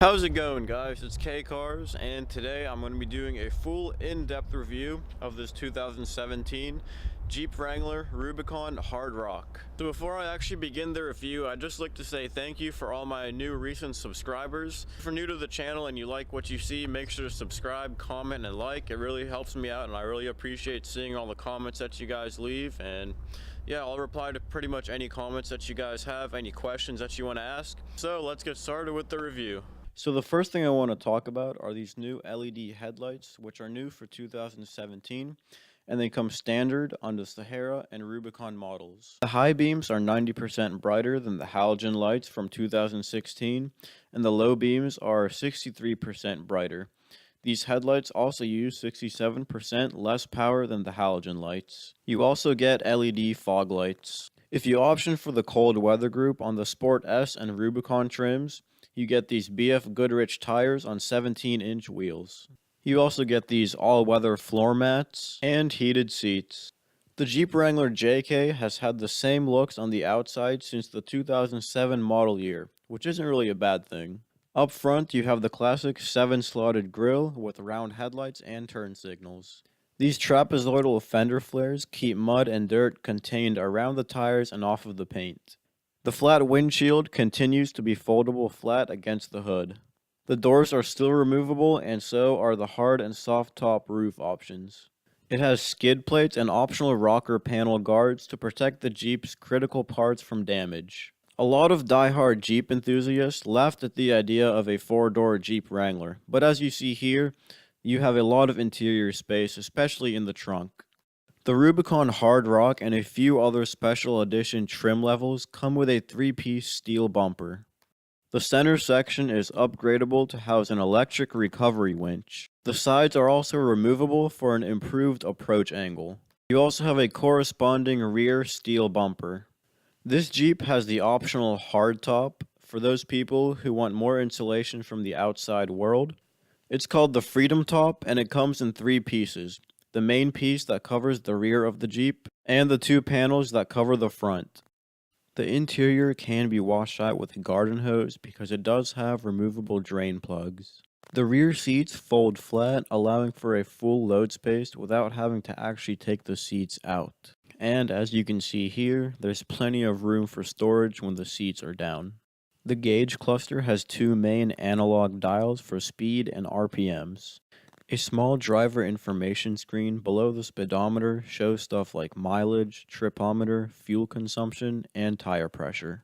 How's it going, guys? It's K Cars, and today I'm going to be doing a full in-depth review of this 2017 Jeep Wrangler Rubicon Hard Rock. So before I actually begin the review, I'd just like to say thank you for all my new recent subscribers. If you're new to the channel and you like what you see, make sure to subscribe, comment, and like. It really helps me out, and I really appreciate seeing all the comments that you guys leave. And yeah, I'll reply to pretty much any comments that you guys have, any questions that you want to ask. So let's get started with the review. So the first thing I want to talk about are these new LED headlights, which are new for 2017, and they come standard on the Sahara and Rubicon models. The high beams are 90% brighter than the halogen lights from 2016, and the low beams are 63% brighter. These headlights also use 67% less power than the halogen lights. You also get LED fog lights. If you option for the cold weather group on the Sport S and Rubicon trims, you get these BF Goodrich tires on 17-inch wheels. You also get these all-weather floor mats and heated seats. The Jeep Wrangler JK has had the same looks on the outside since the 2007 model year, which isn't really a bad thing. Up front, you have the classic 7-slotted grille with round headlights and turn signals. These trapezoidal fender flares keep mud and dirt contained around the tires and off of the paint. The flat windshield continues to be foldable flat against the hood. The doors are still removable, and so are the hard and soft top roof options. It has skid plates and optional rocker panel guards to protect the Jeep's critical parts from damage. A lot of die-hard Jeep enthusiasts laughed at the idea of a 4-door Jeep Wrangler, but as you see here, you have a lot of interior space, especially in the trunk. The Rubicon Hard Rock and a few other special edition trim levels come with a 3-piece steel bumper. The center section is upgradable to house an electric recovery winch. The sides are also removable for an improved approach angle. You also have a corresponding rear steel bumper. This Jeep has the optional hardtop for those people who want more insulation from the outside world. It's called the Freedom Top, and it comes in 3 pieces. The main piece that covers the rear of the Jeep, and the 2 panels that cover the front. The interior can be washed out with a garden hose because it does have removable drain plugs. The rear seats fold flat, allowing for a full load space without having to actually take the seats out. And as you can see here, there's plenty of room for storage when the seats are down. The gauge cluster has 2 main analog dials for speed and RPMs. A small driver information screen below the speedometer shows stuff like mileage, tripometer, fuel consumption, and tire pressure.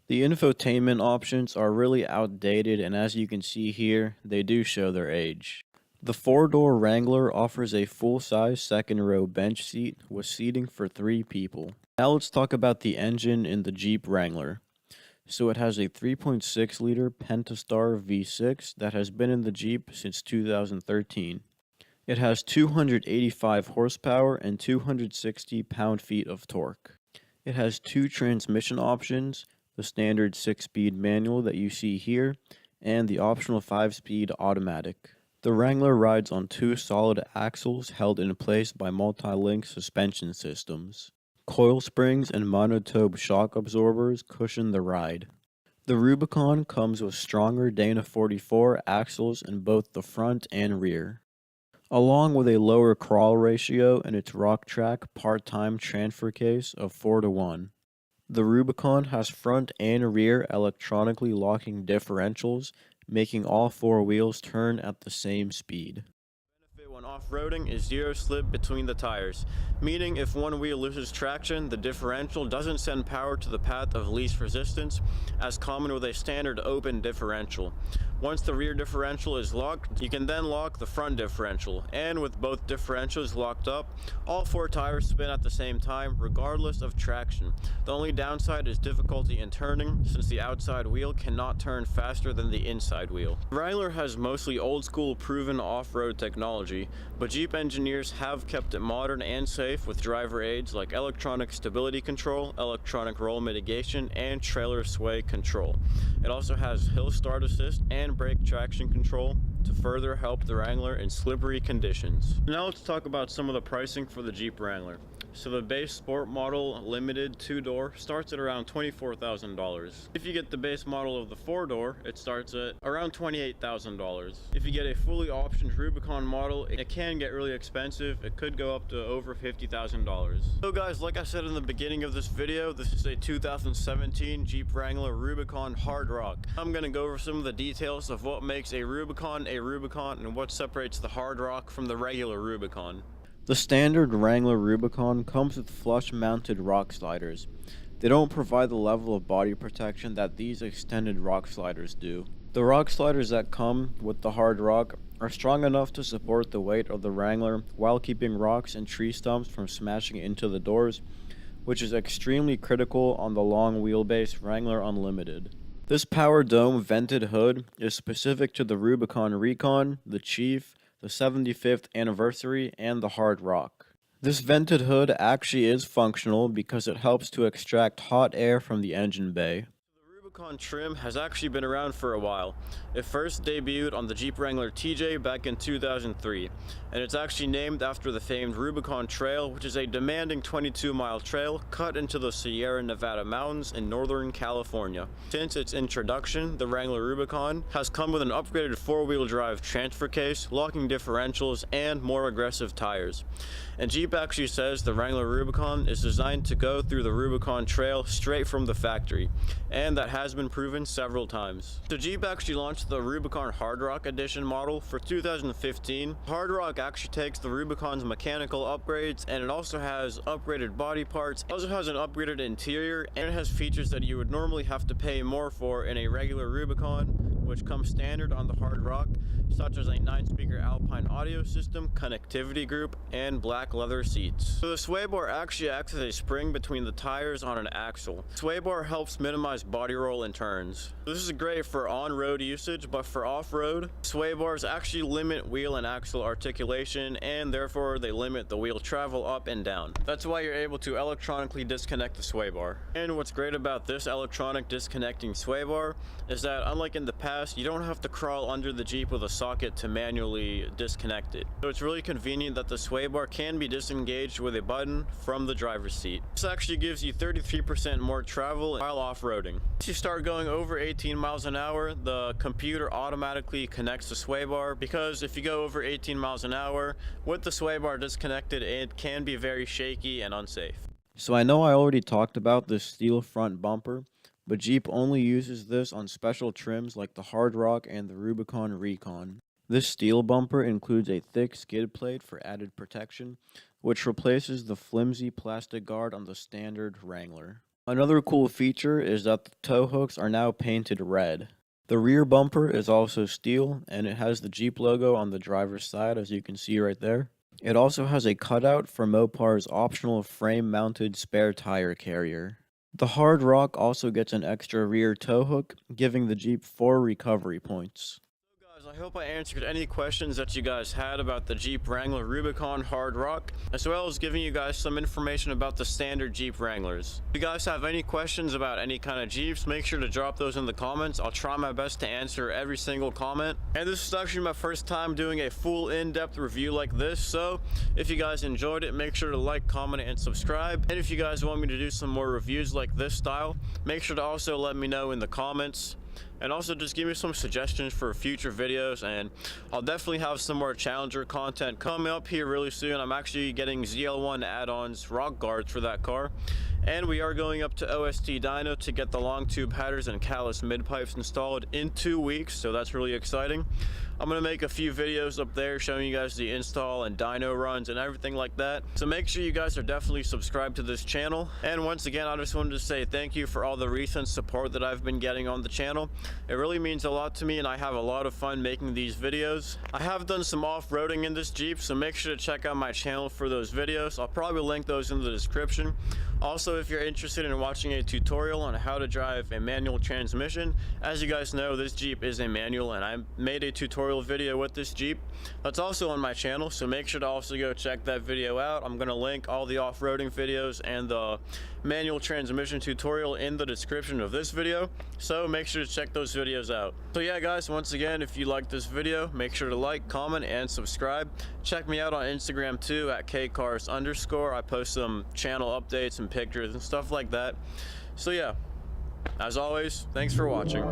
The infotainment options are really outdated, and as you can see here, they do show their age. The 4-door Wrangler offers a full-size second-row bench seat with seating for 3 people. Now let's talk about the engine in the Jeep Wrangler. So it has a 3.6-liter Pentastar V6 that has been in the Jeep since 2013. It has 285 horsepower and 260 pound-feet of torque. It has 2 transmission options, the standard 6-speed manual that you see here, and the optional 5-speed automatic. The Wrangler rides on 2 solid axles held in place by multi-link suspension systems. Coil springs and monotope shock absorbers cushion the ride. The Rubicon comes with stronger Dana 44 axles in both the front and rear, along with a lower crawl ratio in its Rocktrack part-time transfer case of 4:1. The Rubicon has front and rear electronically locking differentials, making all 4 wheels turn at the same speed. When off-roading is zero slip between the tires, meaning if one wheel loses traction, the differential doesn't send power to the path of least resistance, as common with a standard open differential. Once the rear differential is locked, you can then lock the front differential, and with both differentials locked up, all 4 tires spin at the same time, regardless of traction. The only downside is difficulty in turning, since the outside wheel cannot turn faster than the inside wheel. Wrangler has mostly old-school proven off-road technology, but Jeep engineers have kept it modern and safe with driver aids like electronic stability control, electronic roll mitigation, and trailer sway control. It also has hill start assist and brake traction control, to further help the Wrangler in slippery conditions. Now let's talk about some of the pricing for the Jeep Wrangler. So the base sport model limited 2-door starts at around $24,000. If you get the base model of the 4-door, it starts at around $28,000. If you get a fully optioned Rubicon model, it can get really expensive. It could go up to over $50,000. So guys, like I said in the beginning of this video, this is a 2017 Jeep Wrangler Rubicon Hard Rock. I'm going to go over some of the details of what makes a Rubicon, and what separates the Hard Rock from the regular Rubicon. The standard Wrangler Rubicon comes with flush-mounted rock sliders. They don't provide the level of body protection that these extended rock sliders do. The rock sliders that come with the Hard Rock are strong enough to support the weight of the Wrangler while keeping rocks and tree stumps from smashing into the doors, which is extremely critical on the long wheelbase Wrangler Unlimited. This power dome vented hood is specific to the Rubicon Recon, the Chief, the 75th anniversary, and the Hard Rock. This vented hood actually is functional because it helps to extract hot air from the engine bay. The Rubicon trim has actually been around for a while. It first debuted on the Jeep Wrangler TJ back in 2003, and it's actually named after the famed Rubicon Trail, which is a demanding 22-mile trail cut into the Sierra Nevada mountains in Northern California. Since its introduction, the Wrangler Rubicon has come with an upgraded 4-wheel drive transfer case, locking differentials, and more aggressive tires. And Jeep actually says the Wrangler Rubicon is designed to go through the Rubicon Trail straight from the factory, and that has been proven several times. So Jeep actually launched the Rubicon Hard Rock Edition model for 2015. Hard Rock actually takes the Rubicon's mechanical upgrades, and it also has upgraded body parts. It also has an upgraded interior, and it has features that you would normally have to pay more for in a regular Rubicon, which comes standard on the Hard Rock, such as a 9-speaker Alpine audio system, connectivity group, and black leather seats. So the sway bar actually acts as a spring between the tires on an axle. Sway bar helps minimize body roll and turns. This is great for on-road usage, but for off-road, sway bars actually limit wheel and axle articulation, and therefore they limit the wheel travel up and down. That's why you're able to electronically disconnect the sway bar. And what's great about this electronic disconnecting sway bar is that, unlike in the past, you don't have to crawl under the Jeep with a socket to manually disconnect it. So it's really convenient that the sway bar can be disengaged with a button from the driver's seat. This actually gives you 33% more travel while off-roading. Once you start going over 18 miles an hour, the computer automatically connects the sway bar, because if you go over 18 miles an hour with the sway bar disconnected, it can be very shaky and unsafe. So I know I already talked about this steel front bumper, but Jeep only uses this on special trims like the Hard Rock and the Rubicon Recon. This steel bumper includes a thick skid plate for added protection, which replaces the flimsy plastic guard on the standard Wrangler. Another cool feature is that the tow hooks are now painted red. The rear bumper is also steel, and it has the Jeep logo on the driver's side, as you can see right there. It also has a cutout for Mopar's optional frame-mounted spare tire carrier. The Hard Rock also gets an extra rear tow hook, giving the Jeep 4 recovery points. I hope I answered any questions that you guys had about the Jeep Wrangler Rubicon Hard Rock, as well as giving you guys some information about the standard Jeep Wranglers. If you guys have any questions about any kind of Jeeps, make sure to drop those in the comments. I'll try my best to answer every single comment. And this is actually my first time doing a full in-depth review like this, so if you guys enjoyed it, make sure to like, comment, and subscribe. And if you guys want me to do some more reviews like this style, make sure to also let me know in the comments. And also just give me some suggestions for future videos, and I'll definitely have some more Challenger content coming up here really soon. I'm actually getting ZL1 add-ons, rock guards for that car, and we are going up to OST Dyno to get the long tube headers and callus mid pipes installed in 2 weeks, so that's really exciting. I'm going to make a few videos up there showing you guys the install and dyno runs and everything like that. So make sure you guys are definitely subscribed to this channel. And once again, I just wanted to say thank you for all the recent support that I've been getting on the channel. It really means a lot to me, and I have a lot of fun making these videos. I have done some off-roading in this Jeep, so make sure to check out my channel for those videos. I'll probably link those in the description. Also, if you're interested in watching a tutorial on how to drive a manual transmission, as you guys know, this Jeep is a manual, and I made a tutorial video with this Jeep that's also on my channel, so make sure to also go check that video out. I'm going to link all the off-roading videos and the manual transmission tutorial in the description of this video, so make sure to check those videos out. So yeah guys, once again, if you like this video, make sure to like, comment, and subscribe. Check me out on Instagram too at @kcars_. I post some channel updates and pictures and stuff like that. So yeah, as always, thanks for watching.